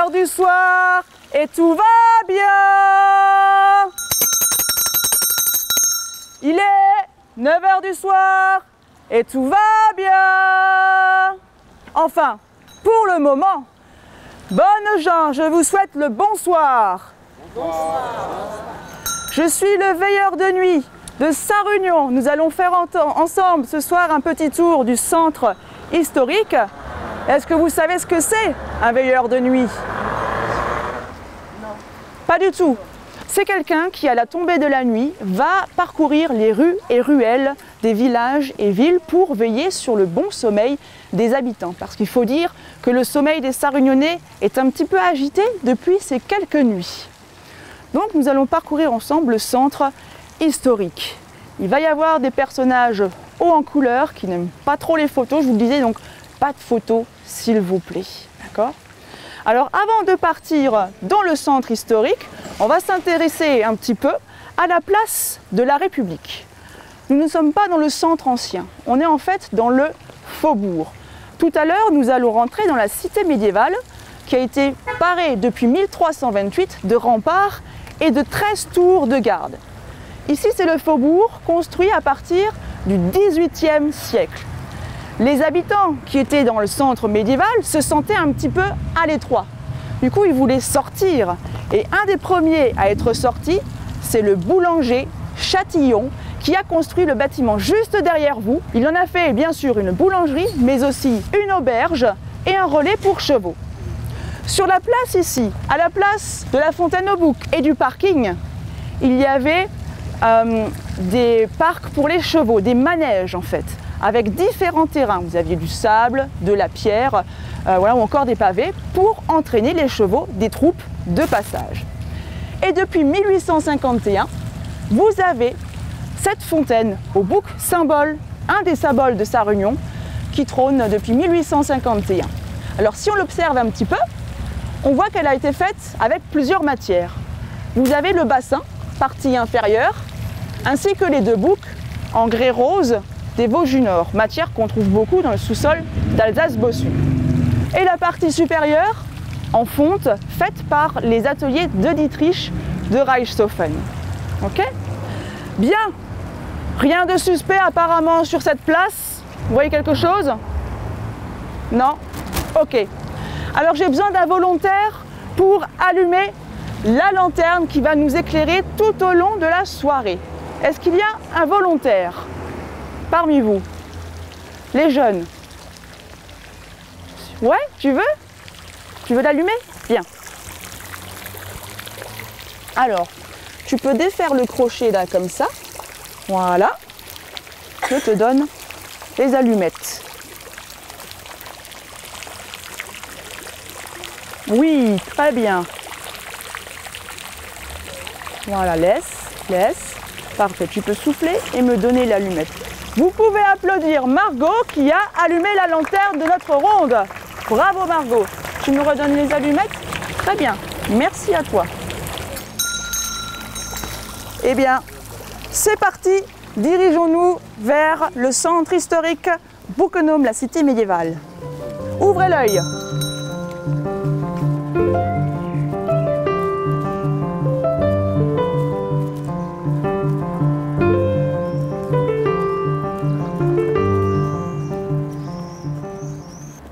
heures du soir et tout va bien. Il est 9 heures du soir et tout va bien. Enfin, pour le moment, bonnes gens, je vous souhaite le bonsoir. Bonsoir. Je suis le veilleur de nuit de Sarre-Union. Nous allons faire ensemble ce soir un petit tour du centre historique. Est-ce que vous savez ce que c'est, un veilleur de nuit? Non. Pas du tout. C'est quelqu'un qui, à la tombée de la nuit, va parcourir les rues et ruelles des villages et villes pour veiller sur le bon sommeil des habitants. Parce qu'il faut dire que le sommeil des Sarre-Unionnais est un petit peu agité depuis ces quelques nuits. Donc nous allons parcourir ensemble le centre historique. Il va y avoir des personnages hauts en couleur qui n'aiment pas trop les photos. Je vous le disais, donc pas de photos s'il vous plaît. D'accord ? Alors avant de partir dans le centre historique, on va s'intéresser un petit peu à la place de la République. Nous ne sommes pas dans le centre ancien, on est en fait dans le faubourg. Tout à l'heure, nous allons rentrer dans la cité médiévale qui a été parée depuis 1328 de remparts et de 13 tours de garde. Ici, c'est le faubourg construit à partir du XVIIIe siècle. Les habitants qui étaient dans le centre médiéval se sentaient un petit peu à l'étroit. Du coup, ils voulaient sortir. Et un des premiers à être sorti, c'est le boulanger Chatillon, qui a construit le bâtiment juste derrière vous. Il en a fait bien sûr une boulangerie, mais aussi une auberge et un relais pour chevaux. Sur la place ici, à la place de la fontaine au bouc et du parking, il y avait des parcs pour les chevaux, des manèges en fait, avec différents terrains. Vous aviez du sable, de la pierre, voilà, ou encore des pavés pour entraîner les chevaux des troupes de passage. Et depuis 1851, vous avez cette fontaine au bouc, symbole, un des symboles de Sarre-Union, qui trône depuis 1851. Alors si on l'observe un petit peu, on voit qu'elle a été faite avec plusieurs matières. Vous avez le bassin, partie inférieure, ainsi que les deux boucs en grès rose des Vosges du Nord, matière qu'on trouve beaucoup dans le sous-sol d'Alsace-Bossu. Et la partie supérieure en fonte, faite par les ateliers de Dietrich de Reichshofen. Ok ? Bien, rien de suspect apparemment sur cette place. Vous voyez quelque chose? Non? Ok. Alors j'ai besoin d'un volontaire pour allumer la lanterne qui va nous éclairer tout au long de la soirée. Est-ce qu'il y a un volontaire parmi vous? Les jeunes? Ouais, tu veux? Tu veux l'allumer? Bien. Alors, tu peux défaire le crochet là comme ça. Voilà. Je te donne les allumettes. Oui, très bien. Voilà, laisse. Parfait, tu peux souffler et me donner l'allumette. Vous pouvez applaudir Margot qui a allumé la lanterne de notre ronde. Bravo Margot. Tu me redonnes les allumettes? Très bien, merci à toi. Eh bien, c'est parti. Dirigeons-nous vers le centre historique Boukenhoom, la cité médiévale. Ouvrez l'œil.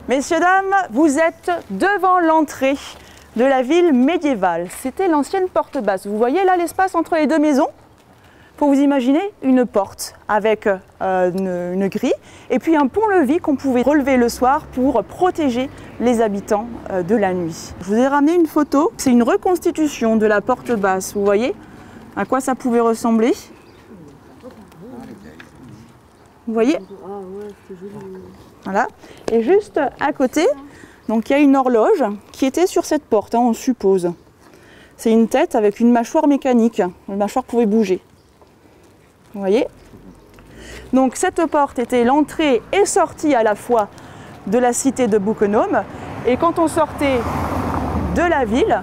Messieurs, dames, vous êtes devant l'entrée de la ville médiévale. C'était l'ancienne porte basse. Vous voyez là l'espace entre les deux maisons? Il faut vous imaginer une porte avec une grille et puis un pont-levis qu'on pouvait relever le soir pour protéger les habitants de la nuit. Je vous ai ramené une photo. C'est une reconstitution de la porte basse. Vous voyez à quoi ça pouvait ressembler? Vous voyez? Voilà. Et juste à côté, donc il y a une horloge qui était sur cette porte, hein, on suppose. C'est une tête avec une mâchoire mécanique. La mâchoire pouvait bouger. Vous voyez? Donc cette porte était l'entrée et sortie à la fois de la cité de Boukenhoom. Et quand on sortait de la ville,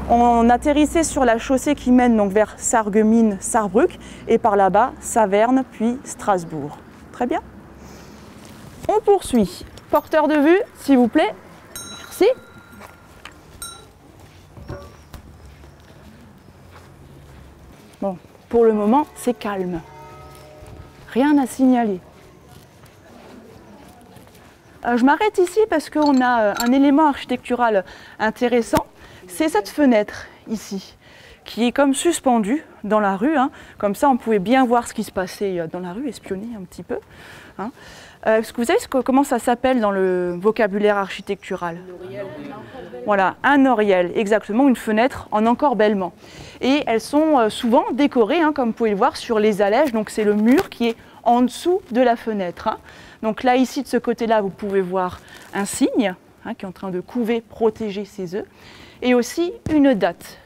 on atterrissait sur la chaussée qui mène donc vers Sarreguemines, Sarrebruck, et par là-bas, Saverne, puis Strasbourg. Très bien. On poursuit. Porteur de vue, s'il vous plaît. Merci. Bon, pour le moment, c'est calme. Rien à signaler. Je m'arrête ici parce qu'on a un élément architectural intéressant. C'est cette fenêtre ici, qui est comme suspendue dans la rue. Hein. Comme ça, on pouvait bien voir ce qui se passait dans la rue, espionner un petit peu. Hein. Est-ce que vous savez comment ça s'appelle dans le vocabulaire architectural? Voilà, un oriel, exactement, une fenêtre en encorbellement. Et elles sont souvent décorées, hein, comme vous pouvez le voir, sur les allèges. Donc c'est le mur qui est en dessous de la fenêtre. Hein. Donc là, ici, de ce côté-là, vous pouvez voir un cygne hein, qui est en train de couver, protéger ses œufs. Et aussi une date,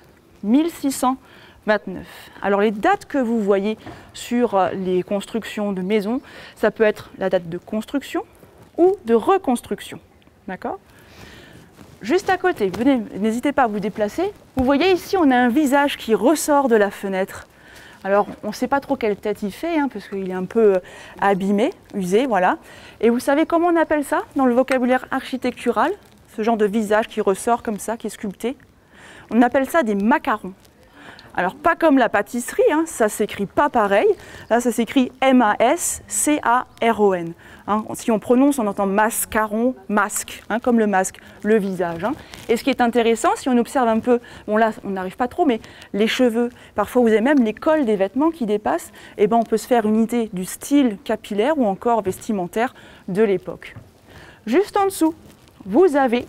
1629. Alors les dates que vous voyez sur les constructions de maisons, ça peut être la date de construction ou de reconstruction. D'accord ? Juste à côté, venez, n'hésitez pas à vous déplacer. Vous voyez ici, on a un visage qui ressort de la fenêtre. Alors, on ne sait pas trop quelle tête il fait, hein, parce qu'il est un peu abîmé, usé, voilà. Et vous savez comment on appelle ça dans le vocabulaire architectural? Ce genre de visage qui ressort comme ça, qui est sculpté. On appelle ça des macarons. Alors, pas comme la pâtisserie, hein, ça s'écrit pas pareil. Là, ça s'écrit M-A-S-C-A-R-O-N. Hein. Si on prononce, on entend mascaron, masque, hein, comme le masque, le visage. Hein. Et ce qui est intéressant, si on observe un peu, bon là, on n'arrive pas trop, mais les cheveux, parfois vous avez même les cols des vêtements qui dépassent, et ben on peut se faire une idée du style capillaire ou encore vestimentaire de l'époque. Juste en dessous, vous avez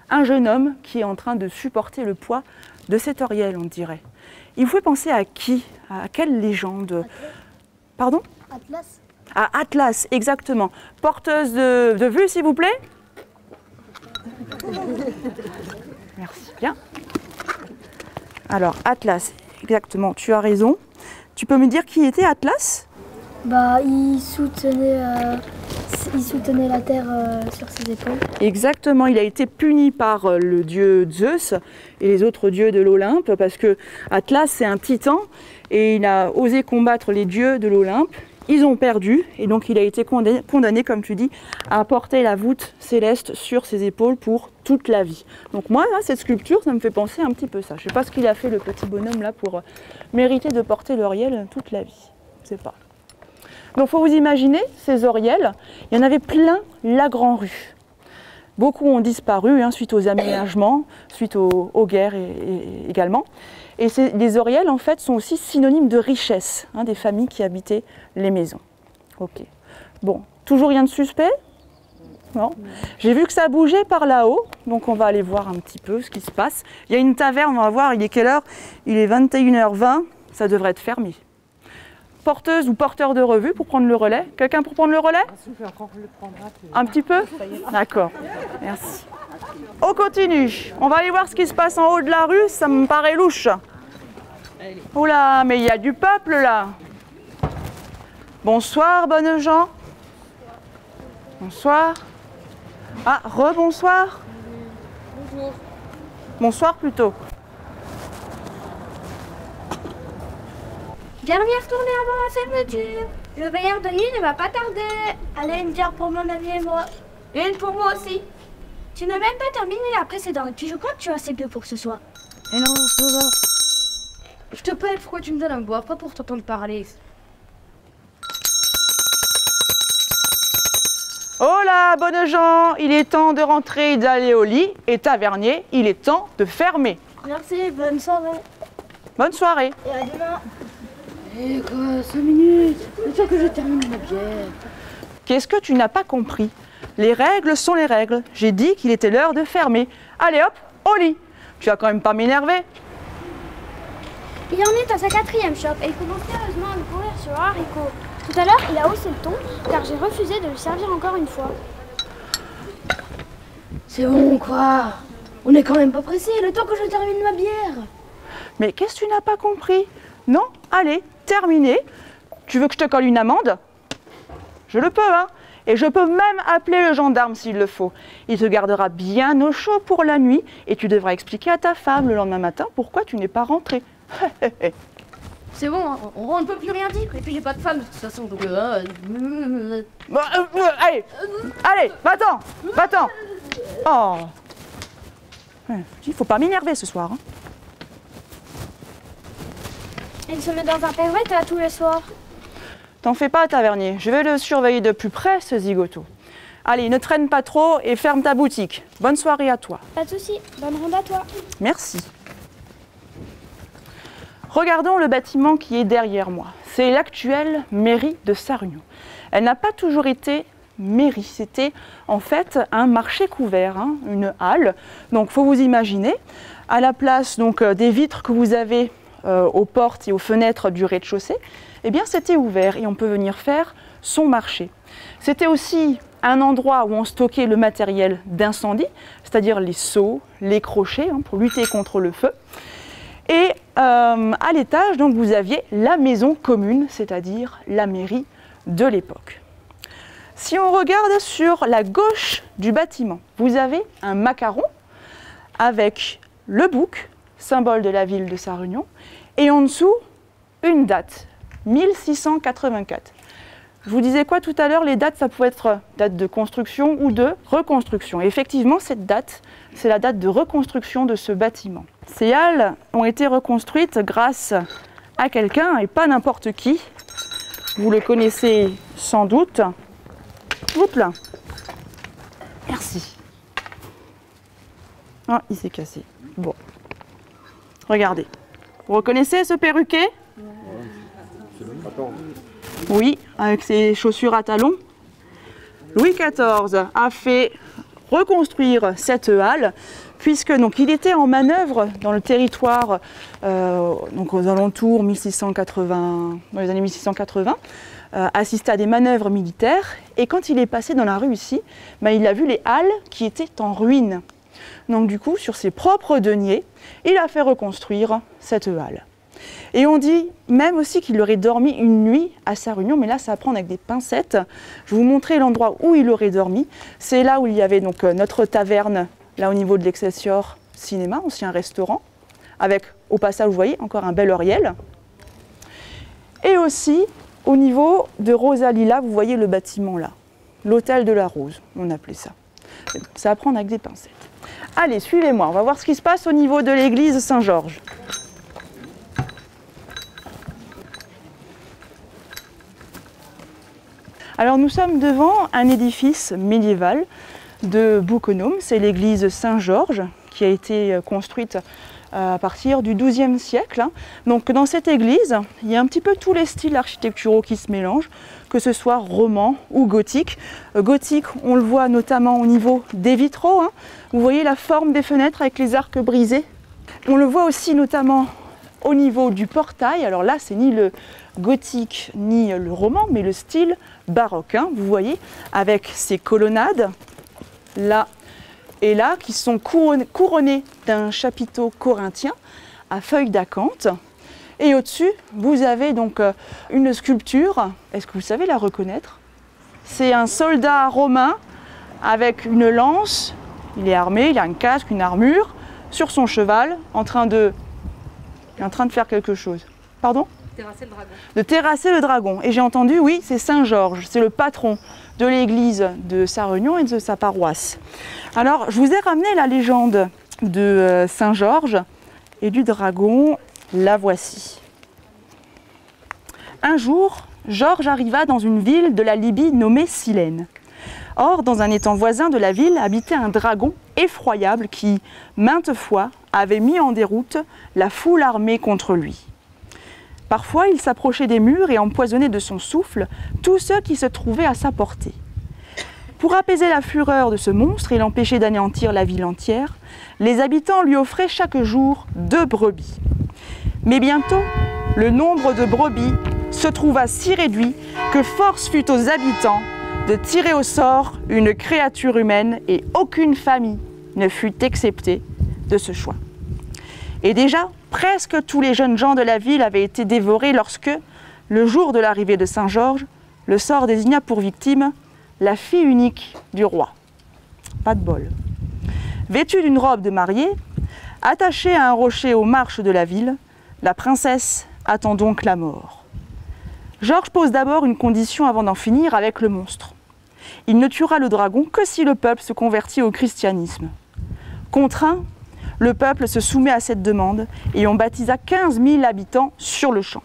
un jeune homme qui est en train de supporter le poids de cet oriel, on dirait. Il vous fait penser à qui? À quelle légende? Pardon? Atlas. À Atlas, exactement. Porteuse de vue, s'il vous plaît. Merci bien. Alors, Atlas, exactement, tu as raison. Tu peux me dire qui était Atlas? Bah, il soutenait la terre sur ses épaules. Exactement, il a été puni par le dieu Zeus et les autres dieux de l'Olympe parce que Atlas c'est un titan et il a osé combattre les dieux de l'Olympe. Ils ont perdu et donc il a été condamné, comme tu dis, à porter la voûte céleste sur ses épaules pour toute la vie. Donc moi, là, cette sculpture, ça me fait penser un petit peu ça. Je ne sais pas ce qu'il a fait le petit bonhomme là pour mériter de porter l'oriel toute la vie. Je ne sais pas. Donc il faut vous imaginer, ces oriels, il y en avait plein la Grand Rue. Beaucoup ont disparu hein, suite aux aménagements, suite aux guerres également. Et les oriels, en fait, sont aussi synonymes de richesse hein, des familles qui habitaient les maisons. Ok. Bon, toujours rien de suspect? Non. J'ai vu que ça bougeait par là-haut, donc on va aller voir un petit peu ce qui se passe. Il y a une taverne, on va voir, il est quelle heure? Il est 21h20, ça devrait être fermé. Porteuse ou porteur de revue pour prendre le relais. Quelqu'un pour prendre le relais? Un petit peu? D'accord, merci. On continue. On va aller voir ce qui se passe en haut de la rue, ça me paraît louche. Oula, mais il y a du peuple là. Bonsoir, bonnes gens. Bonsoir. Ah, rebonsoir. Bonjour. Bonsoir plutôt. Dernière tournée avant la fermeture. Le veilleur de nuit ne va pas tarder. Allez, une bière pour mon ami et moi. Et une pour moi aussi. Tu n'as même pas terminé la précédente, puis je crois que tu as assez peu pour ce soir. Et non, je te paie, pourquoi tu me donnes à me boire? Pas pour t'entendre parler. Oh là, bonnes gens, il est temps de rentrer et d'aller au lit. Et tavernier, il est temps de fermer. Merci, bonne soirée. Bonne soirée. Et à demain. Eh quoi, 5 minutes. Le temps que je termine ma bière. Qu'est-ce que tu n'as pas compris? Les règles sont les règles. J'ai dit qu'il était l'heure de fermer. Allez hop, au lit. Tu vas quand même pas m'énerver. Il en est à sa 4e chope et il commence sérieusement à me courir sur un haricot. Tout à l'heure, il a haussé le ton car j'ai refusé de lui servir encore une fois. C'est bon quoi. On est quand même pas pressé, le temps que je termine ma bière. Mais qu'est-ce que tu n'as pas compris? Non, allez, terminé. Tu veux que je te colle une amende? Je le peux, hein. Et je peux même appeler le gendarme s'il le faut. Il te gardera bien au chaud pour la nuit et tu devras expliquer à ta femme le lendemain matin pourquoi tu n'es pas rentré. C'est bon, hein, on ne peut plus rien dire. Et puis j'ai pas de femme de toute façon, donc... Bon, allez, allez, va-t'en, va-t'en. Oh. Il faut pas m'énerver ce soir. Hein. Il se met dans un pervers là tous les soirs. T'en fais pas, tavernier. Je vais le surveiller de plus près, ce zigoto. Allez, ne traîne pas trop et ferme ta boutique. Bonne soirée à toi. Pas de souci, bonne ronde à toi. Merci. Regardons le bâtiment qui est derrière moi. C'est l'actuelle mairie de Sarre-Union. Elle n'a pas toujours été mairie. C'était en fait un marché couvert, hein, une halle. Donc, il faut vous imaginer, à la place donc, des vitres que vous avez aux portes et aux fenêtres du rez-de-chaussée, eh bien, c'était ouvert et on peut venir faire son marché. C'était aussi un endroit où on stockait le matériel d'incendie, c'est-à-dire les seaux, les crochets, hein, pour lutter contre le feu. Et à l'étage, donc, vous aviez la maison commune, c'est-à-dire la mairie de l'époque. Si on regarde sur la gauche du bâtiment, vous avez un macaron avec le bouc, symbole de la ville de Sarre-Union, et en dessous, une date, 1684. Je vous disais quoi tout à l'heure, les dates, ça pouvait être date de construction ou de reconstruction. Et effectivement, cette date, c'est la date de reconstruction de ce bâtiment. Ces halles ont été reconstruites grâce à quelqu'un, et pas n'importe qui. Vous le connaissez sans doute. Oups là. Merci. Ah, il s'est cassé. Bon. Regardez. Vous reconnaissez ce perruquet? Oui, avec ses chaussures à talons. Louis XIV a fait reconstruire cette halle puisque donc, il était en manœuvre dans le territoire donc aux alentours 1680, dans les années 1680, assisté à des manœuvres militaires, et quand il est passé dans la rue ici, ben, il a vu les halles qui étaient en ruine. Donc du coup, sur ses propres deniers, il a fait reconstruire cette halle. Et on dit même aussi qu'il aurait dormi une nuit à Sarre-Union, mais là, ça va prendre avec des pincettes. Je vais vous montrer l'endroit où il aurait dormi. C'est là où il y avait donc notre taverne, là au niveau de l'Excelsior Cinéma, ancien restaurant, avec au passage, vous voyez, encore un bel oriel. Et aussi, au niveau de Rosalila, vous voyez le bâtiment là, l'hôtel de la Rose, on appelait ça. Ça va prendre avec des pincettes. Allez, suivez-moi, on va voir ce qui se passe au niveau de l'église Saint-Georges. Alors nous sommes devant un édifice médiéval de Boukonom, c'est l'église Saint-Georges qui a été construite à partir du XIIe siècle. Donc dans cette église, il y a un petit peu tous les styles architecturaux qui se mélangent, que ce soit roman ou gothique. Gothique, on le voit notamment au niveau des vitraux. Vous voyez la forme des fenêtres avec les arcs brisés. On le voit aussi notamment au niveau du portail. Alors là, c'est ni le gothique ni le roman, mais le style baroque. Vous voyez, avec ces colonnades, là et là, qui sont couronnées d'un chapiteau corinthien à feuilles d'acanthe. Et au-dessus, vous avez donc une sculpture. Est-ce que vous savez la reconnaître? C'est un soldat romain avec une lance. Il est armé, il a un casque, une armure, sur son cheval, il est en train de faire quelque chose. Pardon? Terrasser le dragon. De terrasser le dragon. Et j'ai entendu, oui, c'est Saint-Georges, c'est le patron de l'église de Sarre-Union et de sa paroisse. Alors, je vous ai ramené la légende de Saint-Georges et du dragon. La voici. Un jour, Georges arriva dans une ville de la Libye nommée Silène. Or, dans un étang voisin de la ville, habitait un dragon effroyable qui, maintes fois, avait mis en déroute la foule armée contre lui. Parfois, il s'approchait des murs et empoisonnait de son souffle tous ceux qui se trouvaient à sa portée. Pour apaiser la fureur de ce monstre et l'empêcher d'anéantir la ville entière, les habitants lui offraient chaque jour 2 brebis. Mais bientôt, le nombre de brebis se trouva si réduit que force fut aux habitants de tirer au sort une créature humaine et aucune famille ne fut exceptée de ce choix. Et déjà, presque tous les jeunes gens de la ville avaient été dévorés lorsque, le jour de l'arrivée de Saint-Georges, le sort désigna pour victime la fille unique du roi. Pas de bol. Vêtue d'une robe de mariée, attachée à un rocher aux marches de la ville, la princesse attend donc la mort. Georges pose d'abord une condition avant d'en finir avec le monstre. Il ne tuera le dragon que si le peuple se convertit au christianisme. Contraint, le peuple se soumet à cette demande et on baptisa 15 000 habitants sur le champ.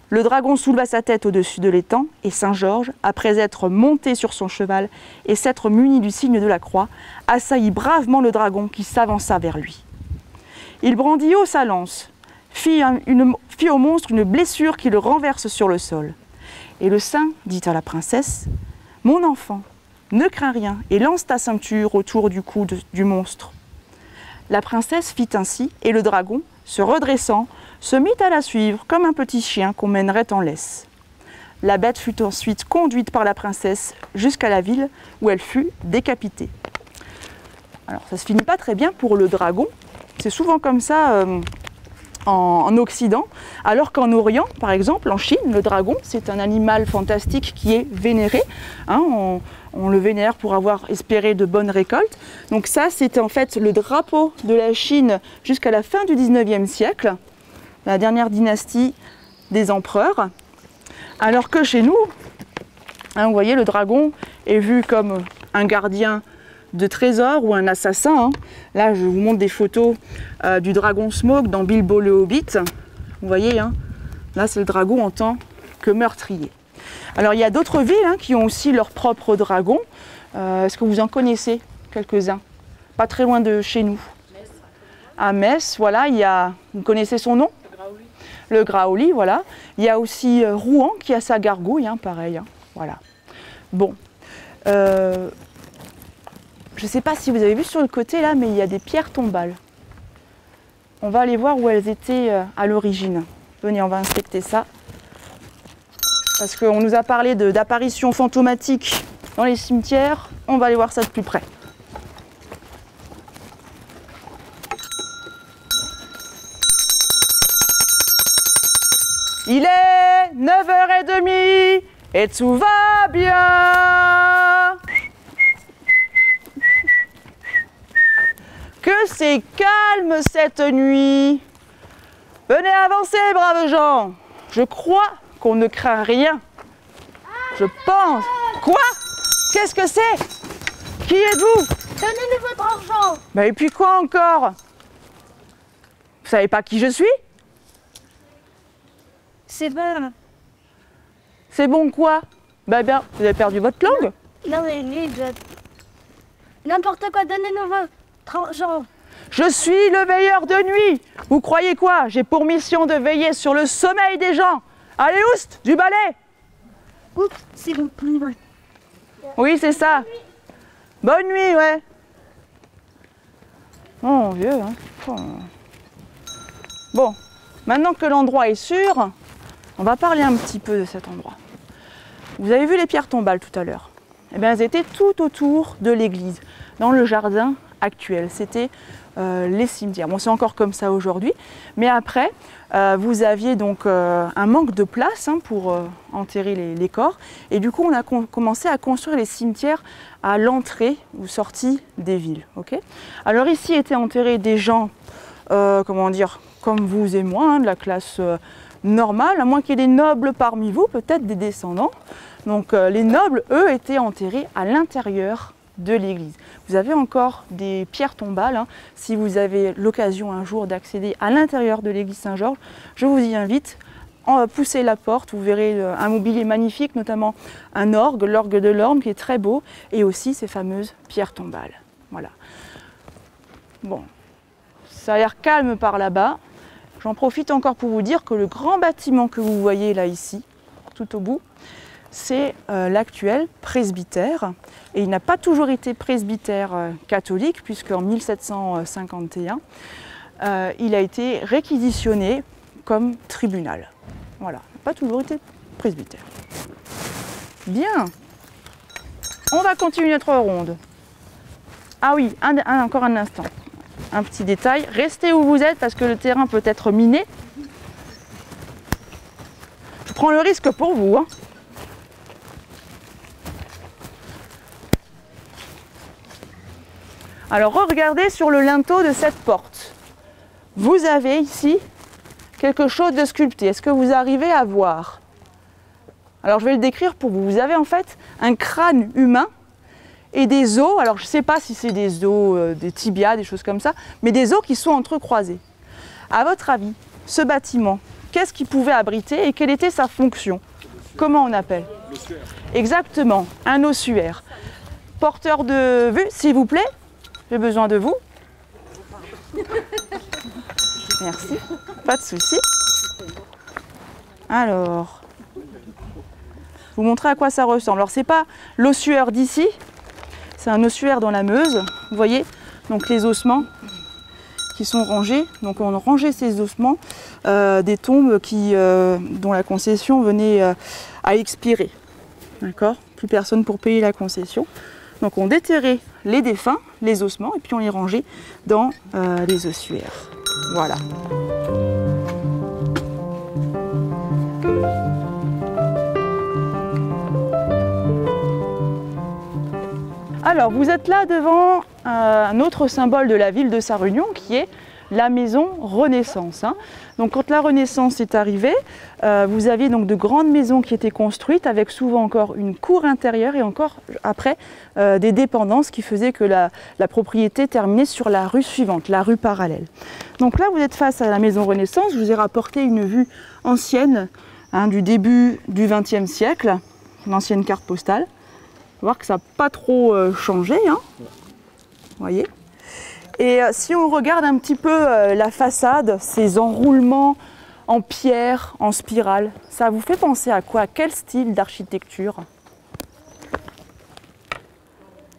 Le dragon souleva sa tête au-dessus de l'étang et Saint-Georges, après être monté sur son cheval et s'être muni du signe de la croix, assaillit bravement le dragon qui s'avança vers lui. Il brandit haut sa lance, fit au monstre une blessure qui le renverse sur le sol. Et le saint dit à la princesse : « Mon enfant, ne crains rien et lance ta ceinture autour du cou du monstre. » La princesse fit ainsi et le dragon, se redressant, se mit à la suivre comme un petit chien qu'on mènerait en laisse. La bête fut ensuite conduite par la princesse jusqu'à la ville où elle fut décapitée. Alors ça se finit pas très bien pour le dragon, c'est souvent comme ça en Occident, alors qu'en Orient, par exemple, en Chine, le dragon, c'est un animal fantastique qui est vénéré. Hein, on le vénère pour avoir espéré de bonnes récoltes. Donc ça, c'était en fait le drapeau de la Chine jusqu'à la fin du 19e siècle, la dernière dynastie des empereurs. Alors que chez nous, hein, vous voyez, le dragon est vu comme un gardien de trésors ou un assassin. Hein. Là, je vous montre des photos du dragon Smaug dans Bilbo le Hobbit. Vous voyez, hein, là, c'est le dragon en tant que meurtrier. Alors, il y a d'autres villes hein, qui ont aussi leur propre dragon. Est-ce que vous en connaissez quelques-uns? Pas très loin de chez nous. À Metz, voilà, il y a... Vous connaissez son nom? Le Graoli, voilà. Il y a aussi Rouen qui a sa gargouille, hein, pareil. Hein, voilà. Bon. Je ne sais pas si vous avez vu sur le côté là, mais il y a des pierres tombales. On va aller voir où elles étaient à l'origine. Venez, on va inspecter ça. Parce qu'on nous a parlé d'apparitions fantomatiques dans les cimetières. On va aller voir ça de plus près. Il est 9h30 et tout va bien. Que c'est calme cette nuit. Venez avancer, braves gens. Je crois qu'on ne craint rien. Je pense. Quoi? Qu'est-ce que c'est? Qui êtes-vous? Donnez-nous votre argent. Bah et puis quoi encore? Vous savez pas qui je suis? C'est bon. C'est bon quoi? Bah bien, vous avez perdu votre langue? Non mais n'importe quoi, donnez-nous votre argent. Je suis le veilleur de nuit. Vous croyez quoi? J'ai pour mission de veiller sur le sommeil des gens. Allez, oust, du balai. Oups, c'est bon. Oui, c'est ça. Bonne nuit, ouais. Mon vieux, hein. Oh. Bon, maintenant que l'endroit est sûr, on va parler un petit peu de cet endroit. Vous avez vu les pierres tombales tout à l'heure? Eh bien, elles étaient tout autour de l'église, dans le jardin actuel. C'était les cimetières. Bon, c'est encore comme ça aujourd'hui, mais après, vous aviez donc un manque de place hein, pour enterrer les corps, et du coup, on a commencé à construire les cimetières à l'entrée ou sortie des villes. Okay, alors ici étaient enterrés des gens, comment dire, comme vous et moi, hein, de la classe normale, à moins qu'il y ait des nobles parmi vous, peut-être des descendants. Donc les nobles, eux, étaient enterrés à l'intérieur de l'église. Vous avez encore des pierres tombales. Hein. Si vous avez l'occasion un jour d'accéder à l'intérieur de l'église Saint-Georges, je vous y invite. Poussez la porte, vous verrez un mobilier magnifique, notamment un orgue, l'orgue de l'Orme qui est très beau, et aussi ces fameuses pierres tombales. Voilà. Bon, ça a l'air calme par là-bas. J'en profite encore pour vous dire que le grand bâtiment que vous voyez là ici, tout au bout, c'est l'actuel presbytère. Et il n'a pas toujours été presbytère catholique, puisqu'en 1751, il a été réquisitionné comme tribunal. Voilà, il n'a pas toujours été presbytère. Bien, on va continuer notre ronde. Ah oui, encore un instant. Un petit détail, restez où vous êtes parce que le terrain peut être miné. Je prends le risque pour vous. Hein. Alors regardez sur le linteau de cette porte. Vous avez ici quelque chose de sculpté. Est-ce que vous arrivez à voir? Alors je vais le décrire pour vous. Vous avez en fait un crâne humain et des os, alors je ne sais pas si c'est des os, des tibias, des choses comme ça, mais des os qui sont entrecroisés. À votre avis, ce bâtiment, qu'est-ce qu'il pouvait abriter et quelle était sa fonction? Comment on appelle? L'ossuaire. Exactement, un ossuaire. Porteur de vue, s'il vous plaît, j'ai besoin de vous. Merci, pas de souci. Alors, vous montrer à quoi ça ressemble. Alors, c'est pas l'ossuaire d'ici, c'est un ossuaire dans la Meuse. Vous voyez, donc les ossements qui sont rangés. Donc, on a rangé ces ossements des tombes dont la concession venait à expirer. D'accord? Plus personne pour payer la concession. Donc, on déterrait les défunts, les ossements, et puis on les rangeait dans les ossuaires. Voilà. Alors, vous êtes là devant un autre symbole de la ville de Sarre-Union qui est la maison Renaissance. Donc, quand la Renaissance est arrivée, vous aviez donc de grandes maisons qui étaient construites avec souvent encore une cour intérieure et encore après des dépendances qui faisaient que la propriété terminait sur la rue suivante, la rue parallèle. Donc là, vous êtes face à la maison Renaissance. Je vous ai rapporté une vue ancienne du début du XXe siècle, l'ancienne carte postale. Vous voyez que ça n'a pas trop changé, vous voyez. Et si on regarde un petit peu la façade, ces enroulements en pierre, en spirale, ça vous fait penser à quoi? À quel style d'architecture?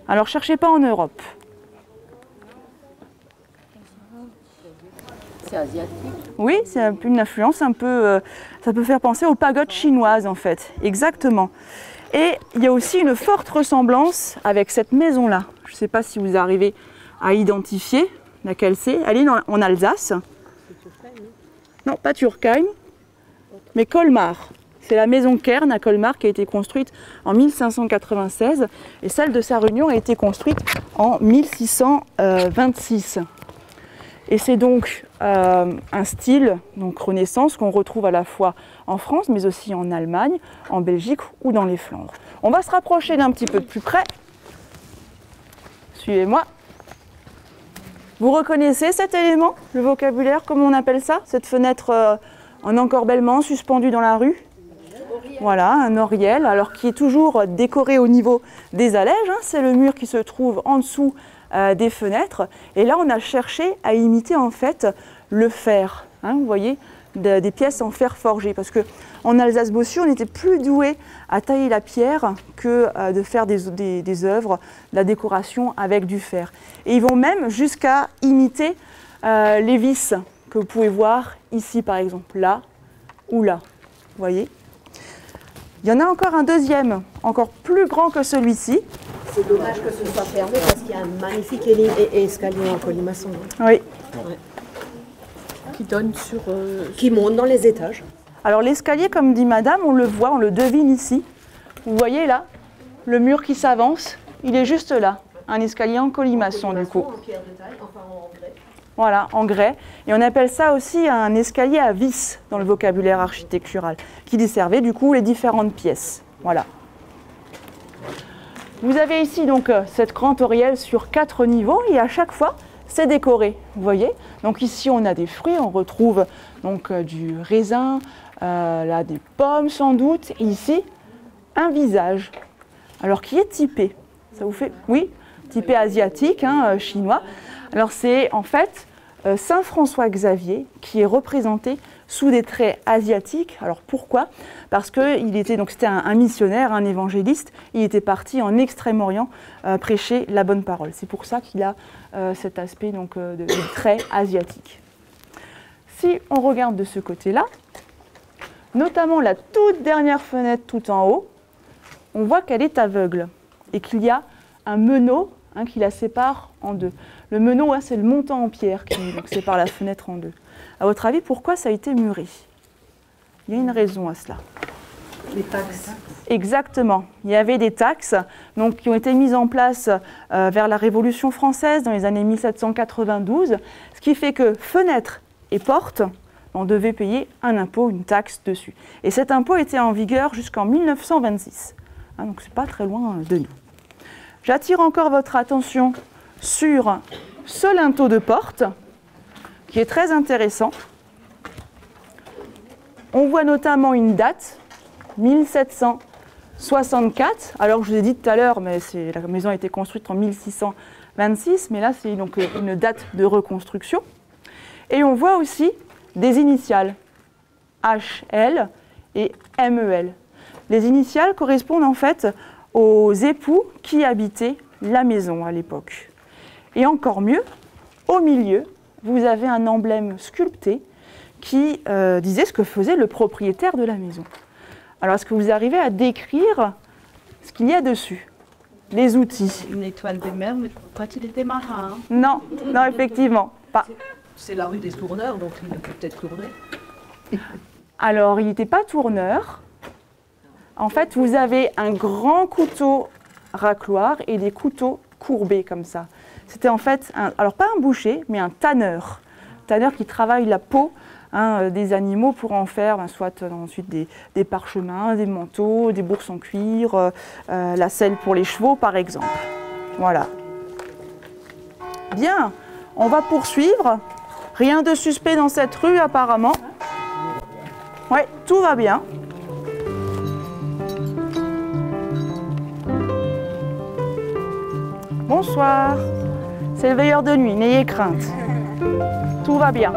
Alors cherchez pas en Europe. C'est asiatique. Oui, c'est une influence un peu, ça peut faire penser aux pagodes chinoises en fait, exactement. Et il y a aussi une forte ressemblance avec cette maison-là. Je ne sais pas si vous arrivez à identifier laquelle c'est. Elle est en Alsace. Non, pas Turckheim, mais Colmar. C'est la maison Kern à Colmar qui a été construite en 1596 et celle de Sarre-Union a été construite en 1626. Et c'est donc un style, donc Renaissance, qu'on retrouve à la fois en France, mais aussi en Allemagne, en Belgique ou dans les Flandres. On va se rapprocher d'un petit peu de plus près. Suivez-moi. Vous reconnaissez cet élément, le vocabulaire, comment on appelle ça? Cette fenêtre en encorbellement suspendue dans la rue? Voilà, un oriel, alors qui est toujours décoré au niveau des allèges. C'est le mur qui se trouve en dessous des fenêtres. Et là, on a cherché à imiter en fait le fer. Vous voyez, des pièces en fer forgé. Parce qu'en Alsace-Bossu, on était plus doué à tailler la pierre que de faire des œuvres, de la décoration avec du fer. Et ils vont même jusqu'à imiter les vis que vous pouvez voir ici, par exemple, là ou là. Vous voyez? Il y en a encore un deuxième, encore plus grand que celui-ci. C'est dommage que ce soit fermé parce qu'il y a un magnifique escalier en colimaçon. Oui. Ouais. Qui donne sur... Qui monte dans les étages. Alors l'escalier, comme dit madame, on le voit, on le devine ici. Vous voyez là, le mur qui s'avance, il est juste là. Un escalier en colimaçon du coup. En pierre de taille, enfin en grès. Voilà, en grès. Et on appelle ça aussi un escalier à vis dans le vocabulaire architectural, qui desservait du coup les différentes pièces. Voilà. Vous avez ici donc cette grande oriel sur 4 niveaux et à chaque fois c'est décoré, vous voyez. Donc ici on a des fruits, on retrouve donc du raisin, là des pommes sans doute, et ici un visage, alors qui est typé. Ça vous fait, oui, typé asiatique, chinois. Alors c'est en fait Saint François Xavier qui est représenté sous des traits asiatiques. Alors pourquoi? Parce que c'était un missionnaire, un évangéliste. Il était parti en Extrême-Orient prêcher la bonne parole. C'est pour ça qu'il a cet aspect donc, de traits asiatiques. Si on regarde de ce côté-là, notamment la toute dernière fenêtre tout en haut, on voit qu'elle est aveugle et qu'il y a un meneau qui la sépare en deux. Le meneau, c'est le montant en pierre qui sépare la fenêtre en deux. À votre avis, pourquoi ça a été muré? Il y a une raison à cela. Les taxes. Exactement. Il y avait des taxes donc, qui ont été mises en place vers la Révolution française dans les années 1792, ce qui fait que fenêtres et portes, on devait payer un impôt, une taxe dessus. Et cet impôt était en vigueur jusqu'en 1926. Donc c'est pas très loin de nous. J'attire encore votre attention sur ce linteau de porte qui est très intéressant. On voit notamment une date, 1764. Alors je vous ai dit tout à l'heure, mais la maison a été construite en 1626, mais là c'est donc une date de reconstruction. Et on voit aussi des initiales, HL et MEL. Les initiales correspondent en fait aux époux qui habitaient la maison à l'époque. Et encore mieux, au milieu, vous avez un emblème sculpté qui disait ce que faisait le propriétaire de la maison. Alors, est-ce que vous arrivez à décrire ce qu'il y a dessus? Les outils. Une étoile de mer, mais pas qu'il était marin. Non, non, effectivement, pas. C'est la rue des Tourneurs, donc il peut peut-être tourner. Alors, il n'était pas tourneur. En fait, vous avez un grand couteau racloir et des couteaux courbés comme ça. C'était en fait, alors pas un boucher, mais un tanneur. Tanneur qui travaille la peau des animaux pour en faire soit ensuite des parchemins, des manteaux, des bourses en cuir, la selle pour les chevaux par exemple. Voilà. Bien, on va poursuivre. Rien de suspect dans cette rue apparemment. Ouais, tout va bien. Bonsoir, c'est le veilleur de nuit, n'ayez crainte. Tout va bien.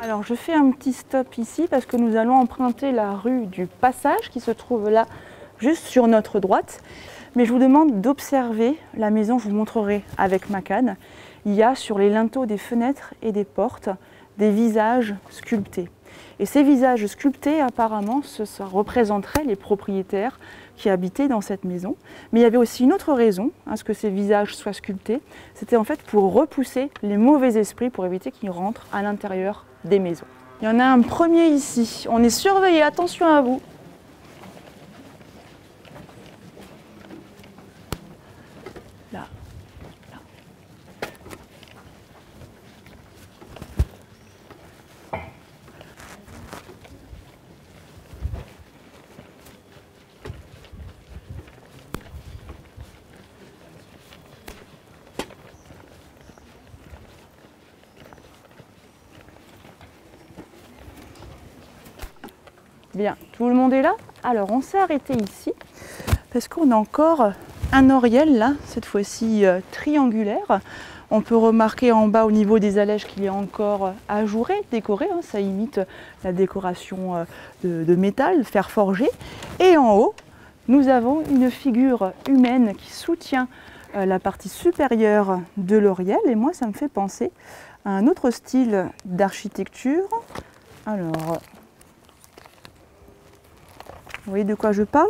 Alors je fais un petit stop ici parce que nous allons emprunter la rue du Passage qui se trouve là, juste sur notre droite. Mais je vous demande d'observer la maison, je vous montrerai avec ma canne. Il y a sur les linteaux des fenêtres et des portes des visages sculptés. Et ces visages sculptés, apparemment, ça représenterait les propriétaires qui habitaient dans cette maison. Mais il y avait aussi une autre raison à ce que ces visages soient sculptés. C'était en fait pour repousser les mauvais esprits, pour éviter qu'ils rentrent à l'intérieur des maisons. Il y en a un premier ici. On est surveillé, attention à vous. Là. Bien, tout le monde est là? Alors on s'est arrêté ici parce qu'on a encore un oriel là, cette fois-ci triangulaire. On peut remarquer en bas au niveau des allèges qu'il est encore ajouré, décoré, hein, ça imite la décoration de métal, fer forgé. Et en haut, nous avons une figure humaine qui soutient la partie supérieure de l'oriel. Et moi, ça me fait penser à un autre style d'architecture. Alors, vous voyez de quoi je parle?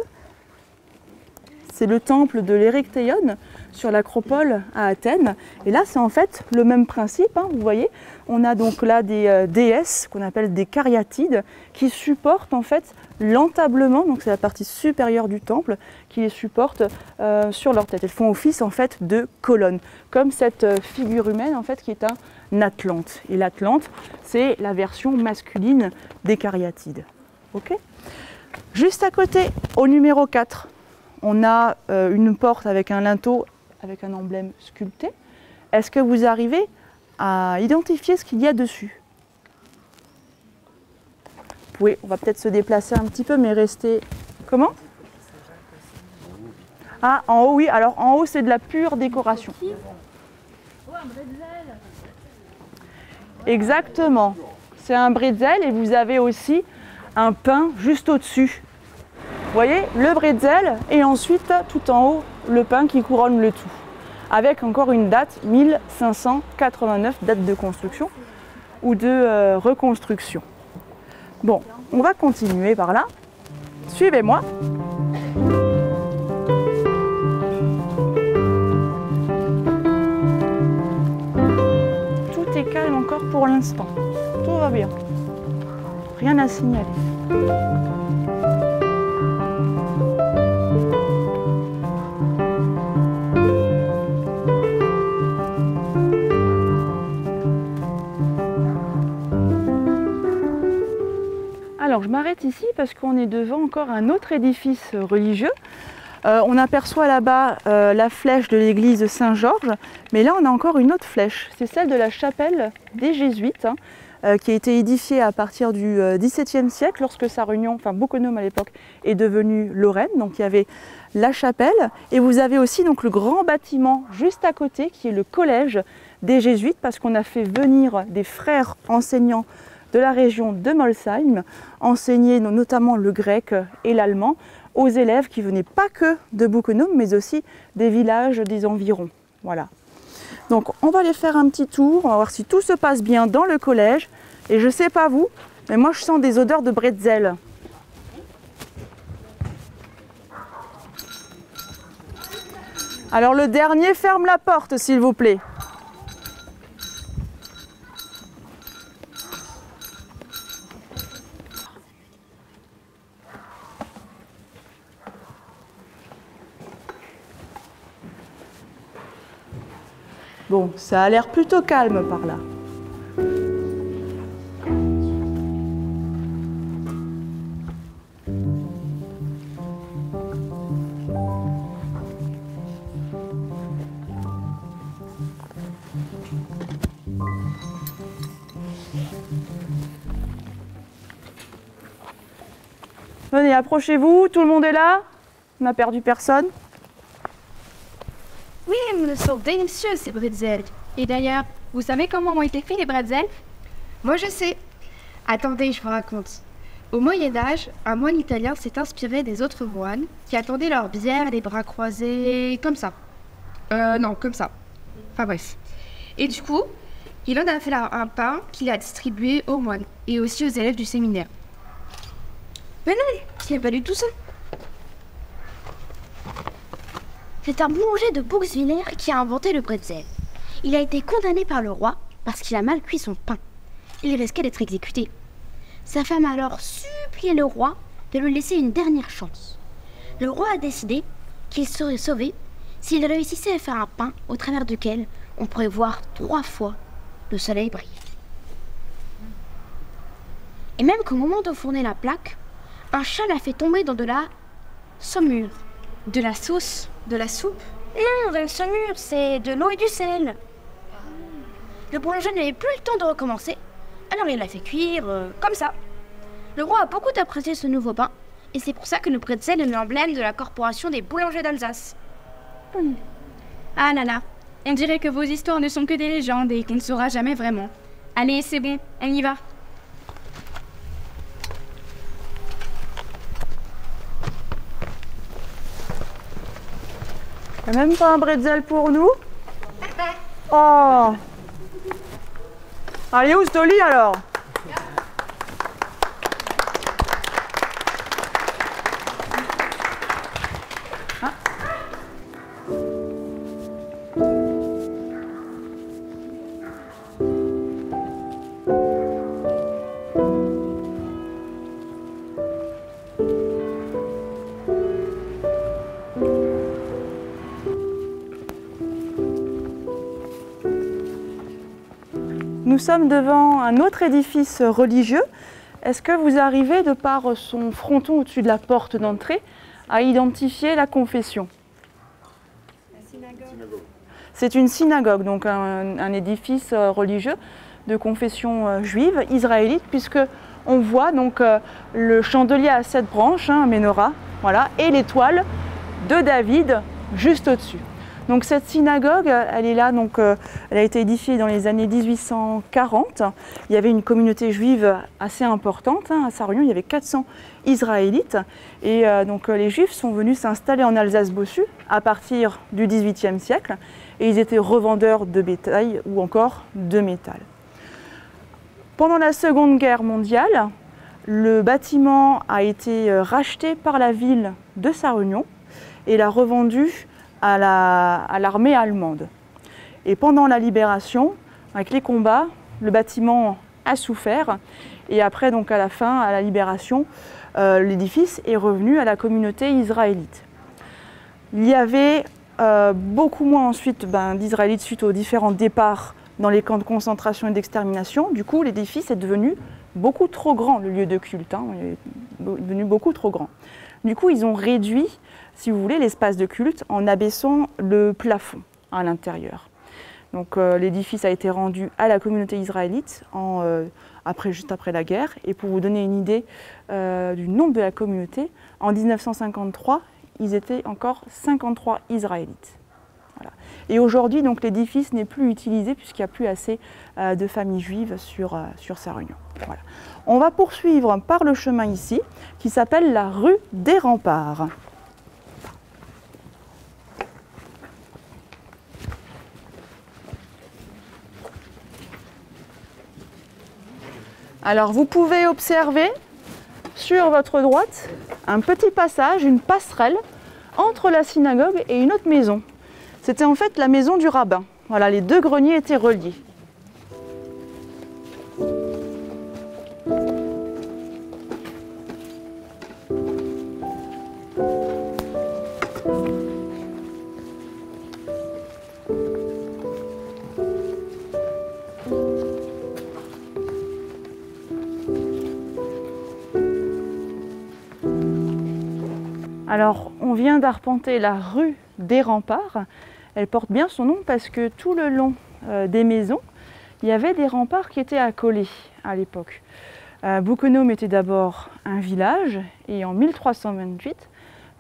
C'est le temple de l'Érectéion sur l'acropole à Athènes. Et là, c'est en fait le même principe. Hein, vous voyez, on a donc là des déesses qu'on appelle des cariatides qui supportent en fait l'entablement. Donc c'est la partie supérieure du temple qui les supporte sur leur tête. Elles font office en fait de colonnes, comme cette figure humaine en fait qui est un Atlante. Et l'Atlante, c'est la version masculine des cariatides. Ok ? Juste à côté, au numéro 4, on a une porte avec un linteau avec un emblème sculpté. Est-ce que vous arrivez à identifier ce qu'il y a dessus? Oui, on va peut-être se déplacer un petit peu, mais rester... Comment? Ah, en haut, oui. Alors, en haut, c'est de la pure décoration. Exactement. C'est un bretzel et vous avez aussi un pain juste au-dessus. Vous voyez, le bretzel et ensuite, tout en haut, le pain qui couronne le tout. Avec encore une date, 1589, date de construction ou de reconstruction. Bon, on va continuer par là. Suivez-moi. Tout est calme encore pour l'instant. Tout va bien. Rien à signaler. Alors je m'arrête ici parce qu'on est devant encore un autre édifice religieux. On aperçoit là-bas la flèche de l'église Saint-Georges, mais là on a encore une autre flèche, c'est celle de la chapelle des Jésuites, qui a été édifiée à partir du XVIIe siècle, lorsque Sarre-Union, enfin Bocquenôme à l'époque, est devenue Lorraine. Donc il y avait la chapelle, et vous avez aussi donc le grand bâtiment juste à côté, qui est le collège des Jésuites, parce qu'on a fait venir des frères enseignants de la région de Molsheim, enseigner notamment le grec et l'allemand, aux élèves qui venaient pas que de Bocquenôme, mais aussi des villages des environs. Voilà. Donc on va aller faire un petit tour, on va voir si tout se passe bien dans le collège. Et je sais pas vous, mais moi je sens des odeurs de bretzel. Alors le dernier ferme la porte s'il vous plaît. Bon, ça a l'air plutôt calme par là. Venez, approchez-vous, tout le monde est là. On n'a perdu personne. Oui, ils sont délicieux ces bretzels. Et d'ailleurs, vous savez comment ont été faits les bretzels? Moi je sais. Attendez, je vous raconte. Au Moyen-Âge, un moine italien s'est inspiré des autres moines qui attendaient leur bière les bras croisés comme ça. Non, comme ça. Enfin bref. Et du coup, il en a fait un pain qu'il a distribué aux moines et aussi aux élèves du séminaire. Mais non, il n'est pas du tout ça. C'est un boulanger de Bouxwiller qui a inventé le bretzel. Il a été condamné par le roi parce qu'il a mal cuit son pain. Il risquait d'être exécuté. Sa femme a alors supplié le roi de lui laisser une dernière chance. Le roi a décidé qu'il serait sauvé s'il réussissait à faire un pain au travers duquel on pourrait voir 3 fois le soleil briller. Et même qu'au moment d'enfourner la plaque, un chat l'a fait tomber dans de la saumure. De la sauce? De la soupe? Non, de la saumure, c'est de l'eau et du sel. Le boulanger n'avait plus le temps de recommencer, alors il l'a fait cuire comme ça. Le roi a beaucoup apprécié ce nouveau pain, et c'est pour ça que le bretzel est l'emblème de la corporation des boulangers d'Alsace. Ah là là, on dirait que vos histoires ne sont que des légendes et qu'on ne saura jamais vraiment. Allez, c'est bon, on y va. Il n'y a même pas un bretzel pour nous? Oh! Allez, où Stoli alors? Ah. Nous sommes devant un autre édifice religieux. Est-ce que vous arrivez, de par son fronton au-dessus de la porte d'entrée, à identifier la confession? C'est une synagogue, donc un édifice religieux de confession juive, israélite, puisque on voit donc le chandelier à 7 branches, un menorah, voilà, et l'étoile de David juste au-dessus. Donc cette synagogue, elle est là, donc elle a été édifiée dans les années 1840. Il y avait une communauté juive assez importante à Sarre-Union, il y avait 400 Israélites. Et donc les Juifs sont venus s'installer en Alsace-Bossu à partir du XVIIIe siècle. Et ils étaient revendeurs de bétail ou encore de métal. Pendant la Seconde Guerre mondiale, le bâtiment a été racheté par la ville de Sarre-Union et l'a revendu à l'armée allemande. Et pendant la libération, avec les combats, le bâtiment a souffert. Et après, donc à la fin, à la libération, l'édifice est revenu à la communauté israélite. Il y avait beaucoup moins ensuite d'Israélites suite aux différents départs dans les camps de concentration et d'extermination. Du coup, l'édifice est devenu beaucoup trop grand, le lieu de culte, hein, il est devenu beaucoup trop grand. Du coup, ils ont réduit, si vous voulez, l'espace de culte en abaissant le plafond à l'intérieur. Donc l'édifice a été rendu à la communauté israélite juste après la guerre. Et pour vous donner une idée du nombre de la communauté, en 1953, ils étaient encore 53 Israélites. Voilà. Et aujourd'hui, donc l'édifice n'est plus utilisé puisqu'il n'y a plus assez de familles juives sur Sarre-Union. Voilà. On va poursuivre par le chemin ici, qui s'appelle la rue des Remparts. Alors vous pouvez observer sur votre droite un petit passage, une passerelle entre la synagogue et une autre maison. C'était en fait la maison du rabbin. Voilà, les deux greniers étaient reliés. Alors, on vient d'arpenter la rue des Remparts. Elle porte bien son nom parce que tout le long des maisons, il y avait des remparts qui étaient accolés à l'époque. Bouquenôme était d'abord un village et en 1328,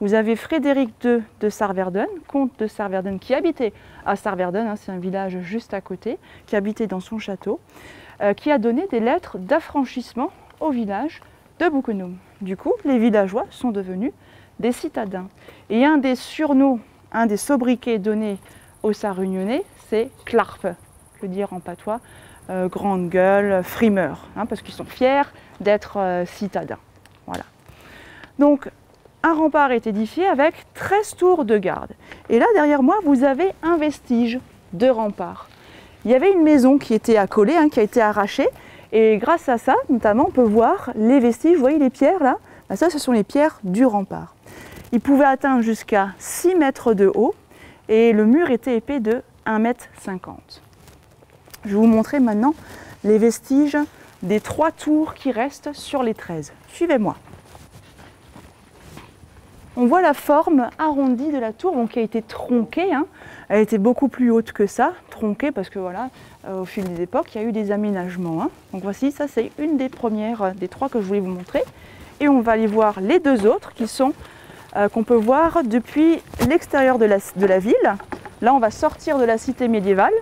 vous avez Frédéric II de Sarrewerden, comte de Sarrewerden, qui habitait à Sarrewerden, hein, c'est un village juste à côté, qui habitait dans son château, qui a donné des lettres d'affranchissement au village de Bouquenôme. Du coup, les villageois sont devenus des citadins. Et un des surnoms, un des sobriquets donnés aux Sarre-Unionnais, c'est Clarp, je veux dire en patois, grande gueule, frimeur, hein, parce qu'ils sont fiers d'être citadins. Voilà. Donc, un rempart est édifié avec 13 tours de garde. Et là, derrière moi, vous avez un vestige de rempart. Il y avait une maison qui était accolée, hein, qui a été arrachée, et grâce à ça, notamment, on peut voir les vestiges. Vous voyez les pierres là? Ça, ce sont les pierres du rempart. Il pouvait atteindre jusqu'à 6 mètres de haut et le mur était épais de 1,50 m. Je vais vous montrer maintenant les vestiges des 3 tours qui restent sur les 13. Suivez-moi. On voit la forme arrondie de la tour, donc, qui a été tronquée. Hein. Elle était beaucoup plus haute que ça, tronquée parce que voilà, au fil des époques, il y a eu des aménagements. Hein. Donc voici, ça c'est une des premières des 3 que je voulais vous montrer. Et on va aller voir les 2 autres qui sont qu'on peut voir depuis l'extérieur de la ville. Là, on va sortir de la cité médiévale.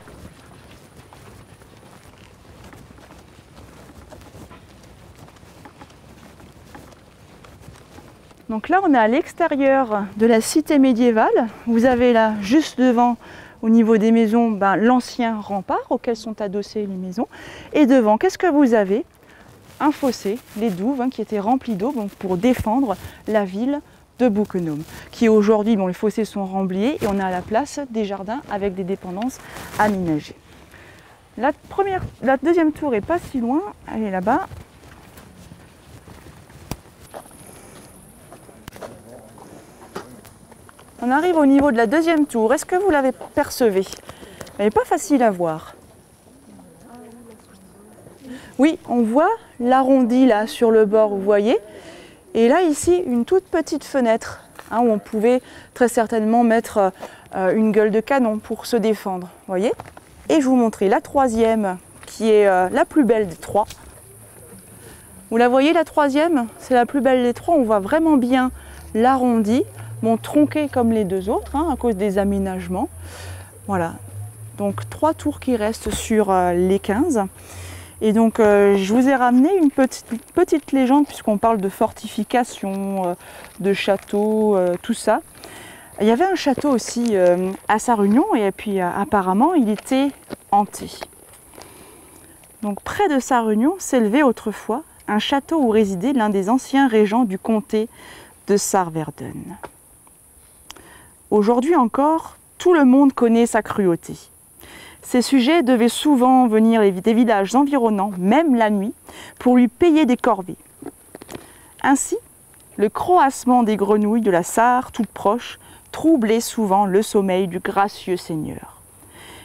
Donc là, on est à l'extérieur de la cité médiévale. Vous avez là, juste devant, au niveau des maisons, l'ancien rempart auquel sont adossées les maisons. Et devant, qu'est-ce que vous avez? Un fossé, les douves, hein, qui étaient remplies d'eau pour défendre la ville de Bouquenôme, qui aujourd'hui, les fossés sont remplis et on a à la place des jardins avec des dépendances aménagées. La deuxième tour est pas si loin, elle est là-bas. On arrive au niveau de la deuxième tour. Est-ce que vous l'avez percevée? Elle n'est pas facile à voir. Oui, on voit l'arrondi là sur le bord, vous voyez. Et là, ici, une toute petite fenêtre, hein, où on pouvait très certainement mettre une gueule de canon pour se défendre, vous voyez. Et je vais vous montrer la troisième, qui est la plus belle des 3. Vous la voyez, la troisième? C'est la plus belle des 3. On voit vraiment bien l'arrondi, tronqué comme les 2 autres, hein, à cause des aménagements. Voilà. Donc 3 tours qui restent sur les 15. Et donc je vous ai ramené une petite légende, puisqu'on parle de fortification, de château, tout ça. Il y avait un château aussi à Sarre-Union, et puis apparemment il était hanté. Donc près de Sarre-Union s'élevait autrefois un château où résidait l'un des anciens régents du comté de Sarrewerden. Aujourd'hui encore, tout le monde connaît sa cruauté. Ces sujets devaient souvent venir des villages environnants, même la nuit, pour lui payer des corvées. Ainsi, le croassement des grenouilles de la Sarre, toute proche, troublait souvent le sommeil du gracieux seigneur.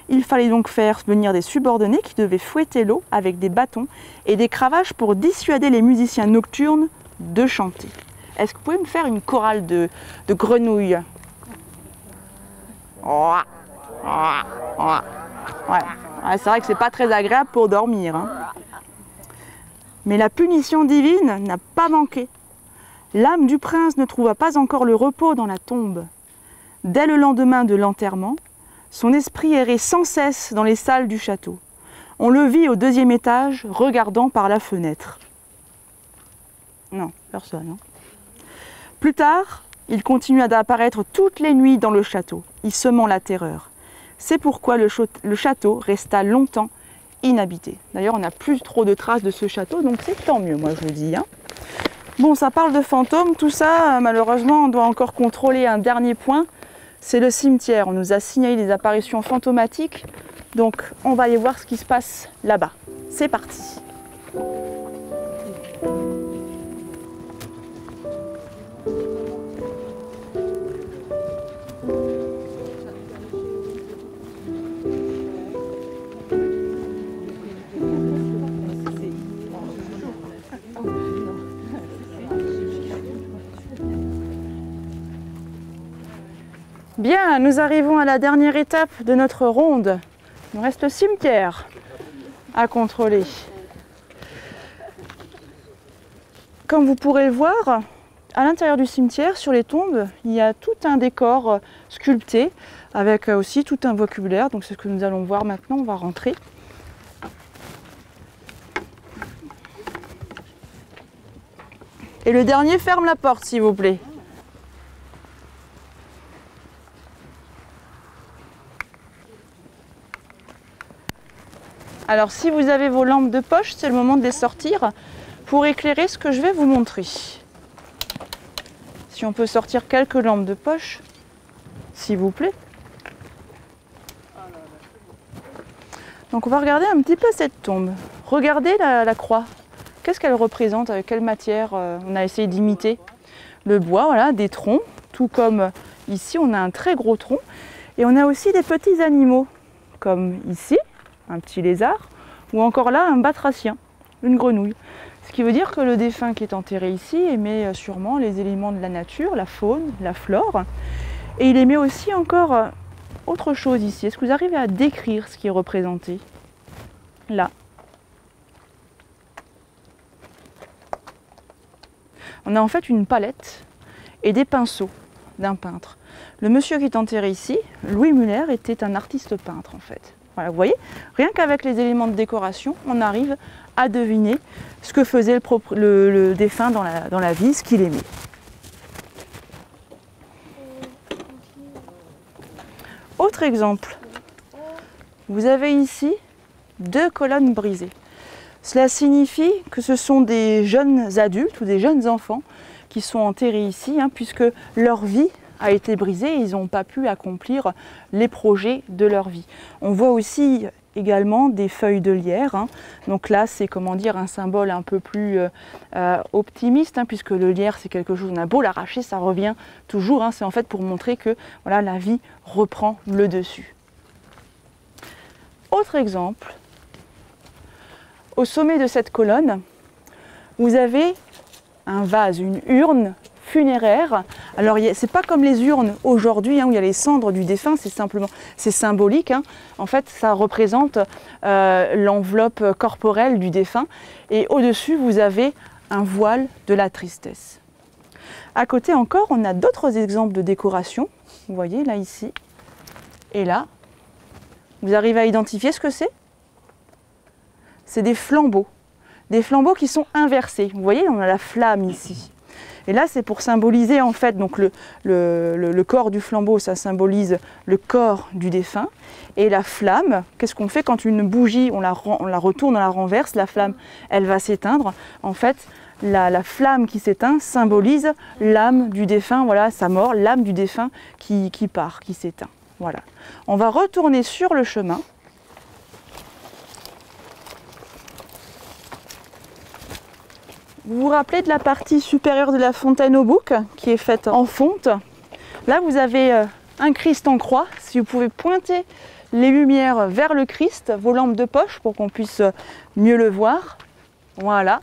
Il fallait donc faire venir des subordonnés qui devaient fouetter l'eau avec des bâtons et des cravaches pour dissuader les musiciens nocturnes de chanter. Est-ce que vous pouvez me faire une chorale de grenouilles? Ouais, c'est vrai que c'est pas très agréable pour dormir, hein. Mais la punition divine n'a pas manqué. L'âme du prince ne trouva pas encore le repos dans la tombe. Dès le lendemain de l'enterrement, son esprit errait sans cesse dans les salles du château. On le vit au 2e étage, regardant par la fenêtre. Non, personne, hein. Plus tard, il continua d'apparaître toutes les nuits dans le château, y semant la terreur. C'est pourquoi le château resta longtemps inhabité. D'ailleurs, on n'a plus trop de traces de ce château, donc c'est tant mieux, moi je le dis, hein. Bon, ça parle de fantômes, tout ça, malheureusement, on doit encore contrôler un dernier point, c'est le cimetière. On nous a signalé des apparitions fantomatiques, donc on va aller voir ce qui se passe là-bas. C'est parti. Bien, nous arrivons à la dernière étape de notre ronde. Il nous reste le cimetière à contrôler. Comme vous pourrez le voir, à l'intérieur du cimetière, sur les tombes, il y a tout un décor sculpté, avec aussi tout un vocabulaire. Donc c'est ce que nous allons voir maintenant, on va rentrer. Et le dernier ferme la porte, s'il vous plaît. Alors si vous avez vos lampes de poche, c'est le moment de les sortir pour éclairer ce que je vais vous montrer. Si on peut sortir quelques lampes de poche, s'il vous plaît. Donc on va regarder un petit peu cette tombe. Regardez la croix. Qu'est-ce qu'elle représente? Avec quelle matière on a essayé d'imiter? Le bois, voilà, des troncs. Tout comme ici, on a un très gros tronc. Et on a aussi des petits animaux, comme ici, un petit lézard, ou encore là, un batracien, une grenouille. Ce qui veut dire que le défunt qui est enterré ici aimait sûrement les éléments de la nature, la faune, la flore. Et il aimait aussi encore autre chose ici. Est-ce que vous arrivez à décrire ce qui est représenté là? On a en fait une palette et des pinceaux d'un peintre. Le monsieur qui est enterré ici, Louis Muller, était un artiste peintre en fait. Voilà, vous voyez, rien qu'avec les éléments de décoration, on arrive à deviner ce que faisait le défunt dans la vie, ce qu'il aimait. Autre exemple, vous avez ici 2 colonnes brisées. Cela signifie que ce sont des jeunes adultes ou des jeunes enfants qui sont enterrés ici, puisque leur vie a été brisée et ils n'ont pas pu accomplir les projets de leur vie. On voit aussi également des feuilles de lierre. Donc là, c'est comment dire un symbole un peu plus optimiste, puisque le lierre, c'est quelque chose, on a beau l'arracher, ça revient toujours. C'est en fait pour montrer que voilà, la vie reprend le dessus. Autre exemple, au sommet de cette colonne, vous avez un vase, une urne funéraire. Alors c'est pas comme les urnes aujourd'hui où il y a les cendres du défunt, c'est symbolique. En fait, ça représente l'enveloppe corporelle du défunt. Et au-dessus, vous avez un voile de la tristesse. À côté encore, on a d'autres exemples de décoration. Vous voyez là, ici et là. Vous arrivez à identifier ce que c'est? C'est des flambeaux qui sont inversés. Vous voyez, on a la flamme ici. Et là, c'est pour symboliser en fait donc le corps du flambeau, ça symbolise le corps du défunt. Et la flamme, qu'est-ce qu'on fait quand une bougie, on la retourne, on la renverse, la flamme, elle va s'éteindre. En fait, la flamme qui s'éteint symbolise l'âme du défunt, voilà, sa mort, l'âme du défunt qui part, qui s'éteint. Voilà. On va retourner sur le chemin. Vous vous rappelez de la partie supérieure de la fontaine au bouc qui est faite en fonte? Là, vous avez un Christ en croix. Si vous pouvez pointer les lumières vers le Christ, vos lampes de poche pour qu'on puisse mieux le voir. Voilà.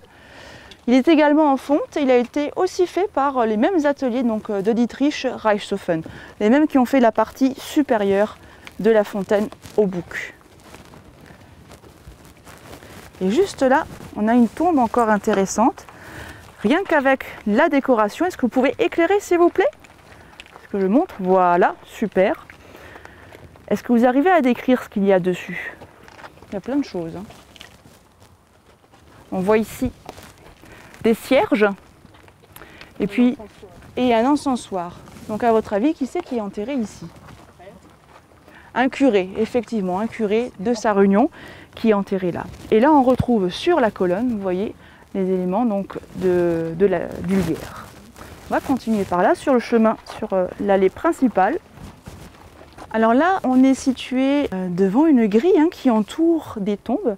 Il est également en fonte et il a été aussi fait par les mêmes ateliers donc, de Dietrich Reichshofen, les mêmes qui ont fait la partie supérieure de la fontaine au bouc. Et juste là, on a une tombe encore intéressante. Rien qu'avec la décoration, est-ce que vous pouvez éclairer s'il vous plaît? Est-ce que je montre? Voilà, super. Est-ce que vous arrivez à décrire ce qu'il y a dessus? Il y a plein de choses. Hein. On voit ici des cierges et puis et un encensoir. Donc à votre avis, qui c'est qui est enterré ici? Un curé, effectivement, un curé de Sarre-Union qui est enterré là. Et là, on retrouve sur la colonne, vous voyez, les éléments donc du lierre. On va continuer par là, sur le chemin, sur l'allée principale. Alors là, on est situé devant une grille hein, qui entoure des tombes.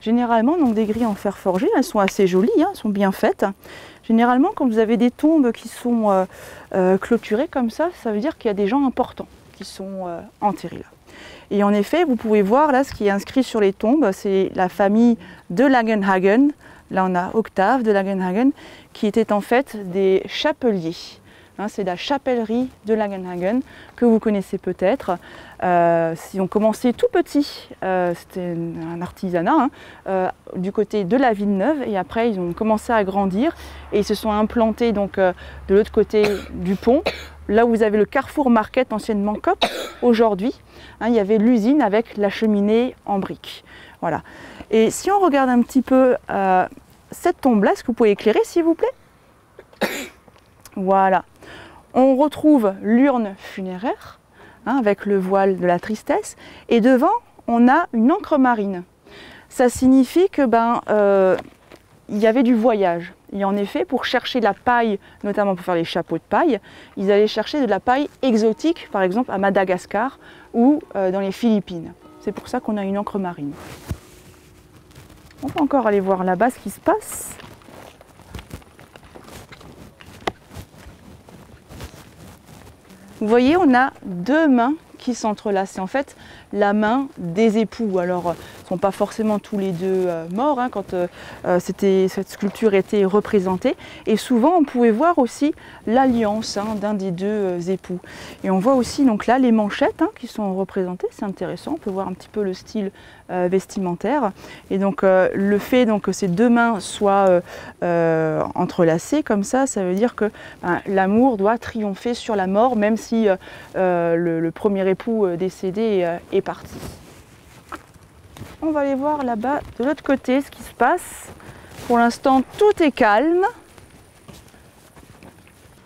Généralement, donc des grilles en fer forgé, elles sont assez jolies, hein, elles sont bien faites. Généralement, quand vous avez des tombes qui sont clôturées comme ça veut dire qu'il y a des gens importants qui sont enterrés là. Et en effet, vous pouvez voir là ce qui est inscrit sur les tombes, c'est la famille de Langenhagen. Là, on a Octave de Langenhagen, qui était en fait des chapeliers. Hein, c'est la chapellerie de Langenhagen, que vous connaissez peut-être. Ils ont commencé tout petit, c'était un artisanat, hein, du côté de la Villeneuve, et après ils ont commencé à grandir, et ils se sont implantés donc, de l'autre côté du pont, là où vous avez le Carrefour Market, anciennement Coop, aujourd'hui. Hein, il y avait l'usine avec la cheminée en briques. Voilà. Et si on regarde un petit peu cette tombe-là, est-ce que vous pouvez éclairer s'il vous plaît? Voilà. On retrouve l'urne funéraire hein, avec le voile de la tristesse et devant on a une encre marine. Ça signifie que il y avait du voyage. Et en effet, pour chercher la paille, notamment pour faire les chapeaux de paille, ils allaient chercher de la paille exotique, par exemple à Madagascar ou dans les Philippines. C'est pour ça qu'on a une encre marine. On peut encore aller voir là-bas ce qui se passe. Vous voyez, on a deux mains qui s'entrelacent. En fait, la main des époux. Alors, ils ne sont pas forcément tous les deux morts hein, quand cette sculpture était représentée. Et souvent, on pouvait voir aussi l'alliance hein, d'un des deux époux. Et on voit aussi donc là les manchettes hein, qui sont représentées. C'est intéressant. On peut voir un petit peu le style vestimentaire. Et donc, le fait donc, que ces deux mains soient entrelacées comme ça veut dire que l'amour doit triompher sur la mort, même si le premier époux décédé est parti. On va aller voir là-bas de l'autre côté ce qui se passe. Pour l'instant, tout est calme.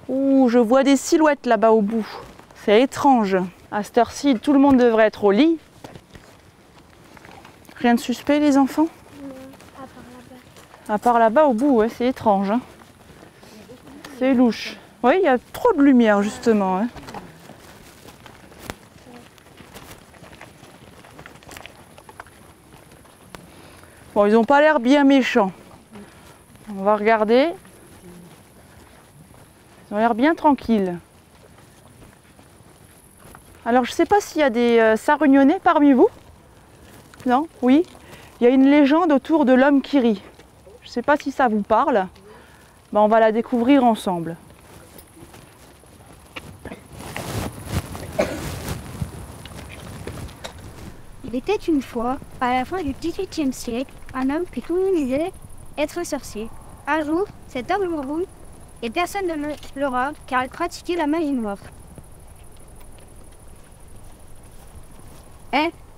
Ouh, je vois des silhouettes là-bas au bout. C'est étrange. À cette heure-ci, tout le monde devrait être au lit. Rien de suspect, les enfants? À part là-bas au bout, ouais, c'est étrange. Hein. C'est louche. Oui, il y a trop de lumière, justement. Hein. Bon, ils n'ont pas l'air bien méchants. On va regarder. Ils ont l'air bien tranquilles. Alors, je ne sais pas s'il y a des Sarre-Unionnais parmi vous. Non? Oui? Il y a une légende autour de l'homme qui rit. Je ne sais pas si ça vous parle. Ben, on va la découvrir ensemble. Il était une fois, à la fin du XVIIIe siècle, un homme que tout le monde disait être sorcier. Un jour, cet homme mourut et personne ne le rend car il pratiquait la magie noire.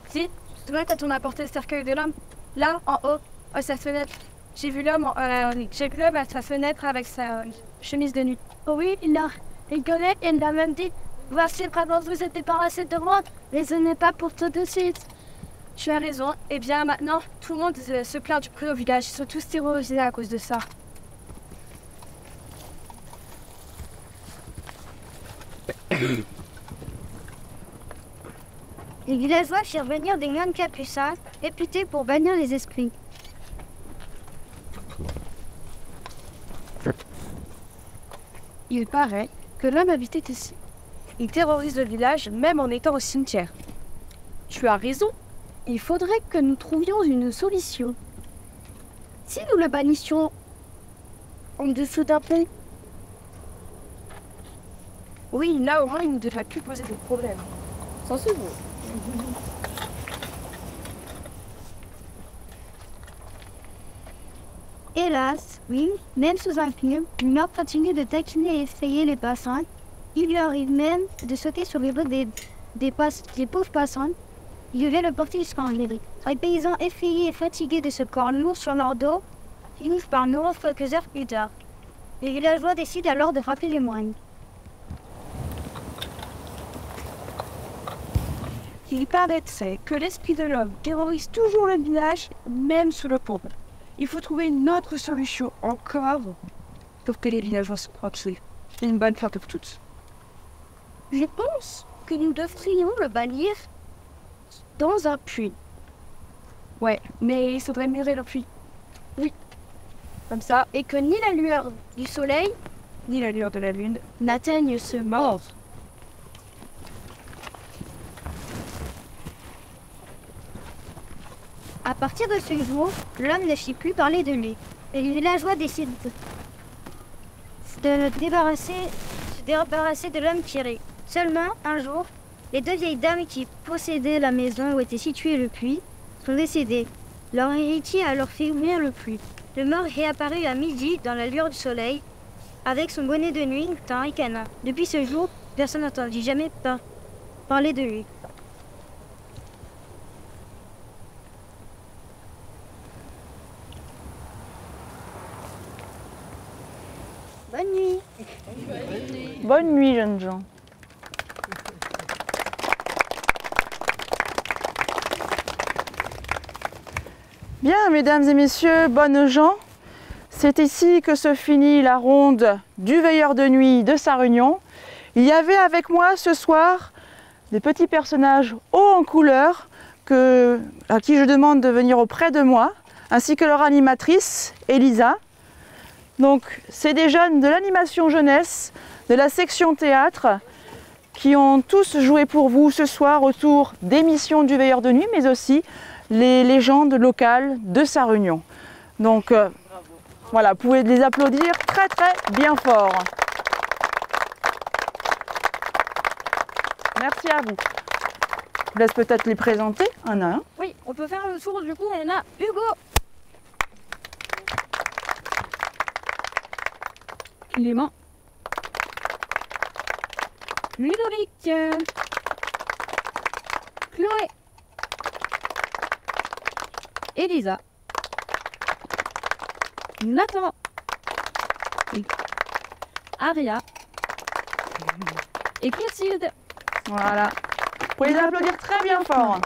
Si, tu vois quand on a apporté le cercueil de l'homme, là, en haut, à sa fenêtre, j'ai vu l'homme à sa fenêtre avec sa chemise de nuit. Oh oui, il rigolait et il a même dit « Voici, vraiment, vous êtes débarrassé de moi, mais ce n'est pas pour tout de suite. » Tu as raison. Eh bien, maintenant, tout le monde se plaint du bruit au village. Ils sont tous terrorisés à cause de ça. Les villageois firent venir des moines capucins, réputés pour bannir les esprits. Il paraît que l'homme habitait ici. Il terrorise le village même en étant au cimetière. Tu as raison. Il faudrait que nous trouvions une solution. Si nous le bannissions en dessous d'un pont, Oui, là au moins il ne devrait plus poser de problème. Sans se voir. hélas, oui, même sous un film, le meurtre continue de taquiner et effrayer les passants. Il lui arrive même de sauter sur les dos des pauvres passants. Il devait le porter jusqu'en mairie. Les paysans effrayés et fatigués de ce corps lourd sur leur dos finissent par mourir quelques heures plus tard. Les villageois décident alors de frapper les moines. Il paraîtrait que l'esprit de l'homme terrorise toujours le village, même sous le pont. Il faut trouver une autre solution encore pour que les villageois se tranquilles. Une bonne fois pour toutes. Je pense que nous devrions le bannir dans un puits. Ouais, mais il faudrait murer le puits. Oui. Comme ça, Et que ni la lueur du soleil ni la lueur de la lune. n'atteigne ce mort. À partir de ce jour, l'homme ne fit plus parler de lui. Et les villageois décident de se débarrasser de l'homme tiré. Seulement, un jour, les deux vieilles dames qui possédaient la maison où était situé le puits sont décédées. Leur héritier a alors fait ouvrir le puits. Le mort réapparut à midi dans la lueur du soleil, avec son bonnet de nuit teint et canin. Depuis ce jour, personne n'entendit jamais parler de lui. Bonne nuit. Bonne nuit, jeunes gens. Bien, mesdames et messieurs, bonnes gens, c'est ici que se finit la ronde du veilleur de nuit de Sarre-Union. Il y avait avec moi ce soir des petits personnages hauts en couleur à qui je demande de venir auprès de moi, ainsi que leur animatrice, Elisa. Donc, c'est des jeunes de l'animation jeunesse, de la section théâtre, qui ont tous joué pour vous ce soir autour d'émissions du veilleur de nuit, mais aussi les légendes locales de Sarre-Union. Donc, voilà, vous pouvez les applaudir très très bien fort. Merci à vous. Je vous laisse peut-être les présenter un à un. Oui, on peut faire le tour du coup. On a Hugo. Clément. Ludovic. Chloé. Elisa. Nathan. Aria. Et Clotilde. Voilà. Vous pouvez les applaudir très bien fort.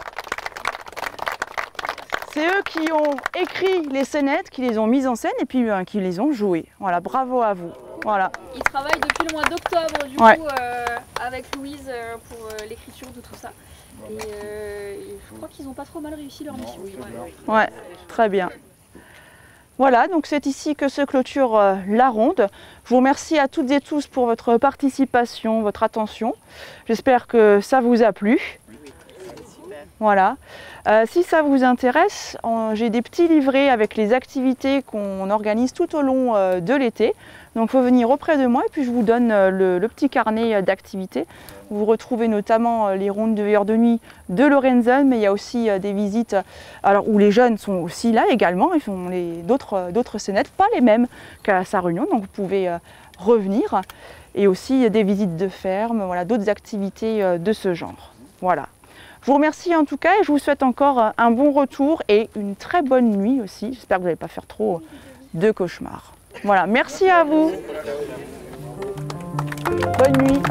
C'est eux qui ont écrit les scénettes, qui les ont mises en scène et puis qui les ont jouées. Voilà, bravo à vous. Voilà. Ils travaillent depuis le mois d'octobre du Ouais. coup avec Louise pour l'écriture de tout ça. Et je crois qu'ils n'ont pas trop mal réussi leur mission. Ouais, très bien. Voilà, donc c'est ici que se clôture la ronde. Je vous remercie à toutes et tous pour votre participation, votre attention. J'espère que ça vous a plu. Voilà. Si ça vous intéresse, j'ai des petits livrets avec les activités qu'on organise tout au long de l'été. Donc il faut venir auprès de moi et puis je vous donne le petit carnet d'activités. Vous retrouvez notamment les rondes de veilleur de nuit de Lorenzen, mais il y a aussi des visites où les jeunes sont aussi là également. Ils font d'autres scénettes, pas les mêmes qu'à Sarre-Union, donc vous pouvez revenir. Et aussi des visites de ferme, voilà, d'autres activités de ce genre. Voilà. Je vous remercie en tout cas et je vous souhaite encore un bon retour et une très bonne nuit aussi. J'espère que vous n'allez pas faire trop de cauchemars. Voilà, merci à vous. Bonne nuit.